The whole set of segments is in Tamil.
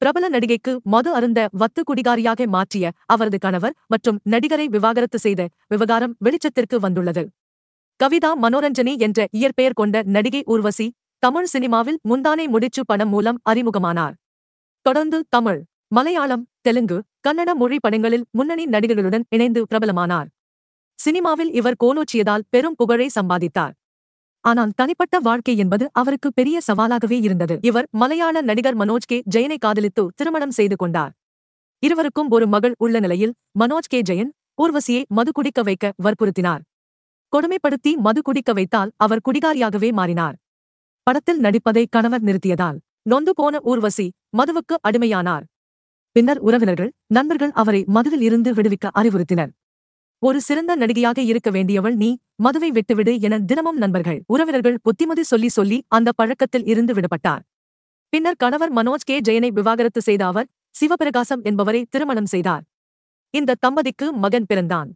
பிரபல நடிகைக்கு மது அருந்த வத்து குடிகாரியாக மாற்றிய அவரது கணவர் மற்றும் நடிகரை விவாகரத்து செய்த விவகாரம் வெளிச்சத்திற்கு வந்துள்ளது. கவிதா மனோரஞ்சனி என்ற இயற்பெயர் கொண்ட நடிகை ஊர்வசி தமிழ் சினிமாவில் முந்தானை முடிச்சு படம் மூலம் அறிமுகமானார். தொடர்ந்து தமிழ், மலையாளம், தெலுங்கு, கன்னட மொழி படங்களில் முன்னணி நடிகர்களுடன் இணைந்து பிரபலமானார். சினிமாவில் இவர் கோலோச்சியதால் பெரும் புகழை சம்பாதித்தார். ஆனால் தனிப்பட்ட வாழ்க்கை என்பது அவருக்கு பெரிய சவாலாகவே இருந்தது. இவர் மலையாள நடிகர் மனோஜ் கே ஜெயனை காதலித்து திருமணம் செய்து கொண்டார். இருவருக்கும் ஒரு மகள் உள்ள நிலையில் மனோஜ் கே ஜெயன் ஊர்வசியை மது குடிக்க வைக்க வற்புறுத்தினார். கொடுமைப்படுத்தி மது குடிக்க வைத்தால் அவர் குடிகாரியாகவே மாறினார். படத்தில் நடிப்பதை கணவர் நிறுத்தியதால் நொந்து போன ஊர்வசி மதுவுக்கு அடிமையானார். பின்னர் உறவினர்கள், நண்பர்கள் அவரை மதுவில் இருந்து விடுவிக்க அறிவுறுத்தினர். ஒரு சிறந்த நடிகையாக இருக்க வேண்டியவள் நீ, மதுவை விட்டுவிடு என தினமும் நண்பர்கள், உறவினர்கள் புத்திமதி சொல்லி சொல்லி அந்த பழக்கத்தில் இருந்து விடுபட்டார். பின்னர் கணவர் மனோஜ் கே ஜெயனை விவாகரத்து செய்த அவர் சிவபிரகாசம் என்பவரை திருமணம் செய்தார். இந்த தம்பதிக்கு மகன் பிறந்தான்.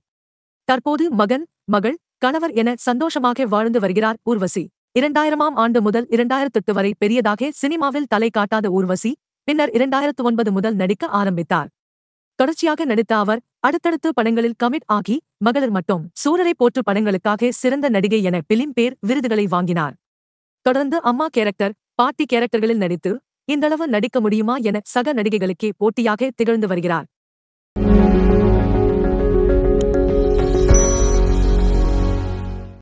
தற்போது மகன், மகள், கணவர் என சந்தோஷமாக வாழ்ந்து வருகிறார் ஊர்வசி. 2000ஆம் ஆண்டு முதல் 2008 வரை பெரியதாக சினிமாவில் தலை காட்டாத ஊர்வசி பின்னர் 2009 முதல் நடிக்க ஆரம்பித்தார். தொடர்ச்சியாக நடித்த அவர் அடுத்தடுத்து படங்களில் கமிட் ஆகி மகளிர் மட்டும், சூரரை போற்று படங்களுக்காக சிறந்த நடிகை என பிலிம்பேர் விருதுகளை வாங்கினார். தொடர்ந்து அம்மா கேரக்டர், பாட்டி கேரக்டர்களில் நடித்து இந்தளவு நடிக்க முடியுமா என சக நடிகைகளுக்கே போட்டியாக திகழ்ந்து வருகிறார்.